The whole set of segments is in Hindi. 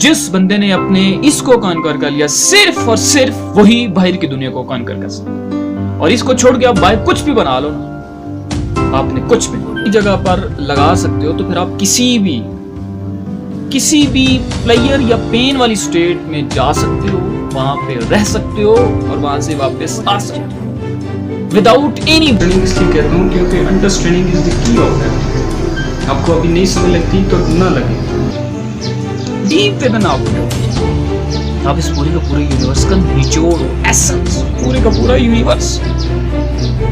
जिस बंदे ने अपने इसको कॉन्कर कर लिया, सिर्फ और सिर्फ वही बाहर की दुनिया को कॉन्कर कर सकता। और इसको छोड़ के आप बाहर कुछ भी बना लो ना, आपने कुछ भी जगह पर लगा सकते हो, तो फिर आप किसी भी प्लेयर या पेन वाली स्टेट में जा सकते हो, वहां पे रह सकते हो और वहां से वापस आ सकते हो विदाउट एनी। ट्रेनिंग इसलिए कहता हूँ क्योंकि understanding is the key of that. आपको अभी नहीं समझ लगती तो ना लगे, डीप विद एन आउट। आप इस पूरे का पूरे यूनिवर्स का निचोड़ हो, एसेंस, पूरे का पूरा universe.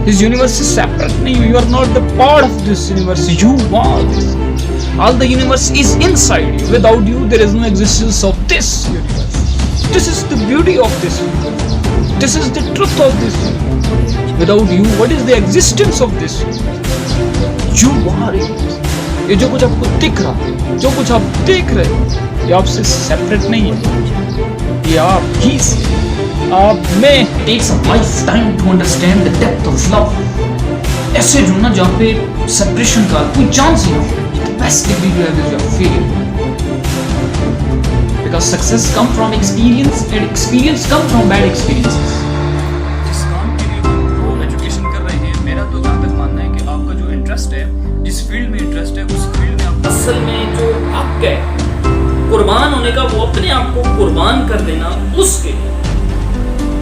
This universe is separate नहीं, you are not the part of this universe, you are this. All the universe is inside you. Without you, there is no existence of this universe. This is the beauty of this universe. This is the truth of this universe. Without you, what is the existence of this universe? You are it. ये जो कुछ आपको दिख रहा है, जो कुछ आप देख रहे हो, ये आपसे सेपरेट नहीं है, ये आप ही से, आप में। Takes a lifetime to understand the depth of love. ऐसे जुड़ना जहाँ पे सेपरेशन का कोई चांस ही नहीं। Best degree you have is your failure, because success come from experience and experience come from bad experiences. जिस काम के लिए आप एजुकेशन कर रहे हैं, मेरा तो जहाँ तक मानना है कि आपका जो इंटरेस्ट है, जिस फील्ड में इंटरेस्ट है, उस फील्ड में आप असल में जो आपका है कुर्बान होने का, वो अपने आप को कुर्बान कर देना उसके लिए,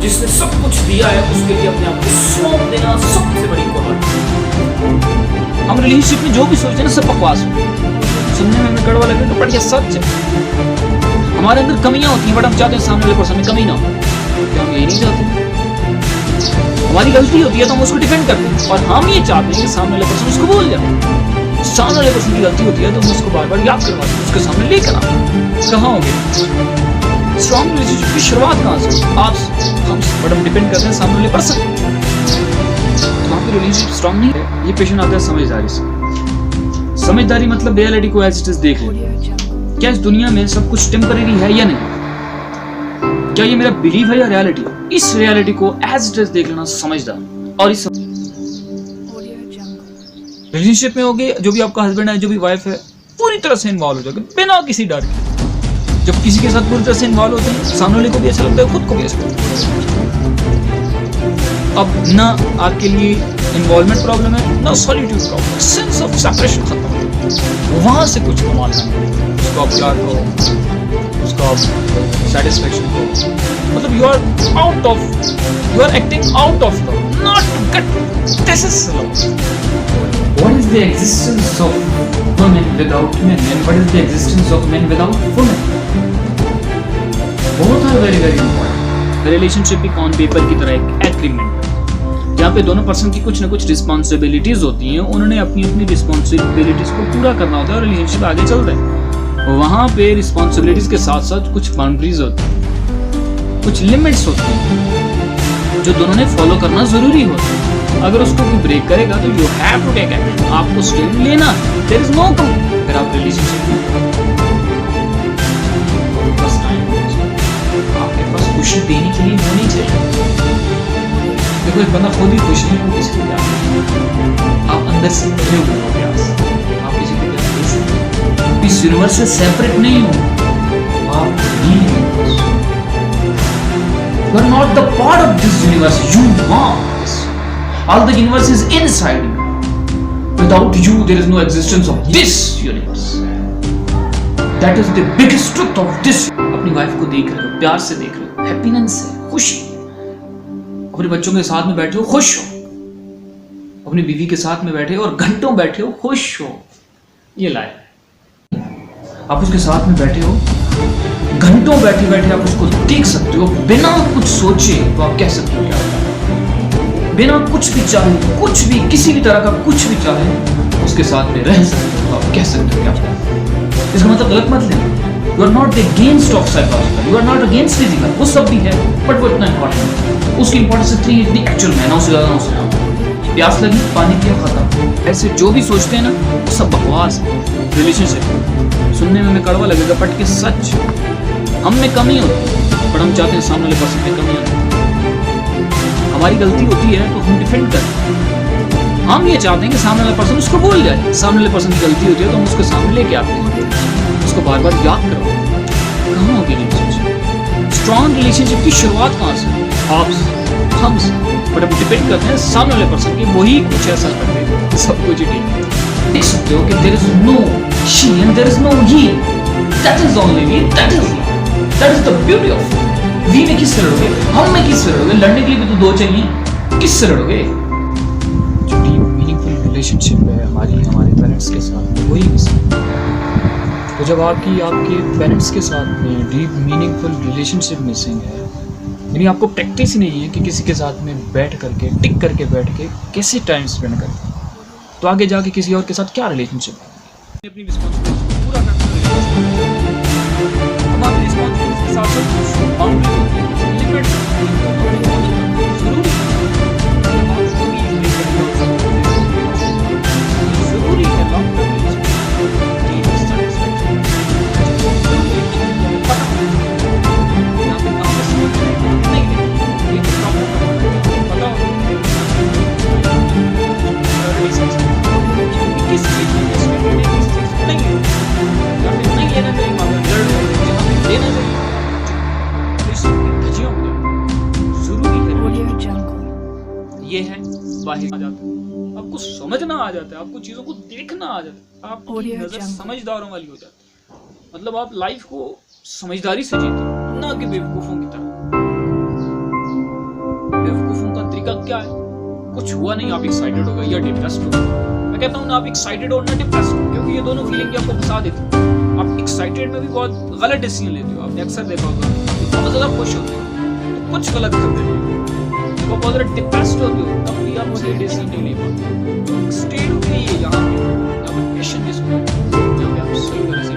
जिसने सब कुछ दिया है उसके लिए अपने आप को सौंप देना सबसे बड़ी कुर्बानी। हम रिलेशनशिप में जो भी सोचते हैं ना, सब बकवास हो, सुनने में कड़वा लगे तो बढ़िया सच है। हमारे अंदर कमियां होती हैं, बट हम चाहते हैं सामने वाले पर्सन में कमी ना हो, क्या हम यही नहीं चाहते? हमारी गलती होती है तो हम उसको डिफेंड करते हैं, और हम ये चाहते हैं कि सामने वाले पर्सन उसको बोल जाए। सामने वाले पर्सन की गलती होती है तो हम उसको बार बार याद करवाते हैं, उसके सामने लेकर आते। कहाँ हो गए स्ट्रॉन्ग रिलेशनशिप की शुरुआत? कहाँ से? आप हम बट हम डिपेंड करते हैं सामने वाले पर्सन। रिलेशनशिप स्ट्रॉन्ग नहीं है। ये पेशेंट आता है समझदारी से। समझदारी मतलब रियलिटी को एज इट इज देख ले। क्या इस दुनिया में सब कुछ टेम्परेरी है या नहीं? क्या ये मेरा बिलीव है या रियलिटी? इस रियलिटी को एज इट इज देख लेना समझदार। और इस रिलेशनशिप में होगे, जो भी आपका हस्बैंड है, जो भी वाइफ है, पूरी तरह से इन्वॉल्व हो जाओगे बिना किसी डर के। जब किसी के साथ पूरी तरह से इन्वॉल्व होते हैं, सामने वाले को भी अच्छा लगता है, खुद को भी अच्छा लगता है। अब ना आपके लिए इन्वॉल्वमेंट प्रॉब्लम है, ना solitude problem, sense of separation खत्म हो, वहां से कुछ कमाना है। उसको आप प्यार करो, उसको आप सेटिस्फेक्शन करो, मतलब you are acting out of love, not get this is love. What is the existence of women without men and what is the existence of men without women? Both are very very important. Relationship एक ऑन पेपर की तरह एक एग्रीमेंट, जहाँ पे दोनों पर्सन की कुछ ना कुछ रिस्पॉन्सिबिलिटीज होती हैं, उन्होंने अपनी अपनी रिस्पॉन्सिबिलिटीज को पूरा करना होता है और रिलेशनशिप आगे चलता है। वहाँ पे रिस्पॉन्सिबिलिटीज के साथ साथ कुछ बाउंड्रीज होती हैं, कुछ लिमिट्स होती हैं, जो दोनों ने फॉलो करना जरूरी होता है। अगर उसको कोई ब्रेक करेगा तो you have to take action, आपको स्टैंड लेना है। There is no come. अगर आप रिलेशनशिप में आपके पास खुशी देने के लिए होनी चाहिए। देखो एक बंदा खुद ही खुश नहीं हो, किसी को क्या आप अंदर से भरे हुए हो प्यास, आप किसी को क्या दे सकते? इस यूनिवर्स से सेपरेट नहीं हो आप, you are not the part of this universe, you are this. All the universe is inside you. Without you there is no existence of this universe. That is the biggest truth of this. अपनी वाइफ को देख रहे हो, प्यार से देख रहे हो, हैप्पीनेस से, खुशी। अपने बच्चों के साथ में बैठे हो, खुश हो। अपनी बीवी के साथ में बैठे हो और घंटों बैठे हो, खुश हो। ये लाइफ। आप उसके साथ में बैठे हो, घंटों बैठे बैठे आप उसको देख सकते हो बिना कुछ सोचे, तो आप कह सकते हो क्या? बिना कुछ भी चाहे, कुछ भी, किसी भी तरह का कुछ भी चाहे, उसके साथ में रह सकते हो, तो आप कह सकते हो क्या? इसका मतलब गलत मत लेना। You are not against of psychological, you are not against physical, वो सब भी है, but वो इतना important, उसकी importance इतनी इतनी actual में, ना उससे ज़्यादा ना उससे कम। प्यास लगी, पानी पिया, खत्म। ऐसे जो भी सोचते हैं ना, वो सब बकवास है। रिलेशनशिप सुनने में कड़वा लगेगा, बट कि सच हम में कमी होती है, पर हम चाहते हैं सामने वाले पर्सन में कमी होती। हमारी गलती होती है तो हम डिफेंड करते हैं। हम ये चाहते हैं कि सामने वाला पर्सन उसको बोल जाए। सामने वाले पर्सन की गलती होती है तो हम उसके सामने लेके आते हैं, उसको बार बार याद करो। कहाँ होगी रिलेशनशिप? स्ट्रॉन्ग रिलेशनशिप की शुरुआत कहाँ से? आपसे, हमसे। बट अब डिपेंड करते हैं सामने वाले पर्सन की, वही कुछ ऐसा कर दे कि सब कुछ ही ठीक है। देख सकते हो कि there is no she and there is no he, that is only we, that is the beauty of we. में किससे लड़ोगे? हम में किससे लड़ोगे? लड़ने के लिए भी तो दो चाहिए, किससे लड़ोगे? जो डीप मीनिंगफुल रिलेशनशिप है हमारे पेरेंट्स के साथ, वही के साथ। तो जब आपके पेरेंट्स के साथ में डीप मीनिंगफुल रिलेशनशिप मिसिंग है, यानी आपको प्रैक्टिस ही नहीं है कि किसी के साथ में बैठ करके टिक करके बैठ के कैसे टाइम स्पेंड करें, तो आगे जाके किसी और के साथ क्या रिलेशनशिप है? अपनी रिस्पॉन्सिबिलिटी पूरा करते हैं। हम अपनी रिस्पॉन्सिबिलिटी के साथ साथ बाउंड्री होती है, लिमिट जरूरी है। जरूरी है लॉन्ग टर्म ये है बाहर आ जाता है, आपको समझना आ जाता है, आपको चीजों को देखना आ जाता है, आपकी नजर समझदारों वाली हो जाती है। मतलब आप लाइफ को समझदारी से जीते, ना कि बेवकूफों की तरह। बेवकूफों का तरीका क्या है? कुछ हुआ नहीं, आप एक्साइटेड हो गए या डिप्रेस्ड हो गए। मैं कहता हूँ ना आप एक्साइटेड हो ना डिप्रेस्ड हो, क्योंकि ये दोनों फीलिंग आपको फंसा देती है। आप एक्साइटेड में भी बहुत गलत डिसीजन लेते हो, आपने अक्सर देखा होगा, बहुत ज्यादा खुश होते हो तो कुछ गलत कर देते हो। जब आप बहुत ज्यादा डिप्रेस्ड होते हो तब भी आप सही डिसीजन नहीं ले पाते। स्टेट के लिए यहाँ पे पेशेंस, यहाँ पे आप सही तरह से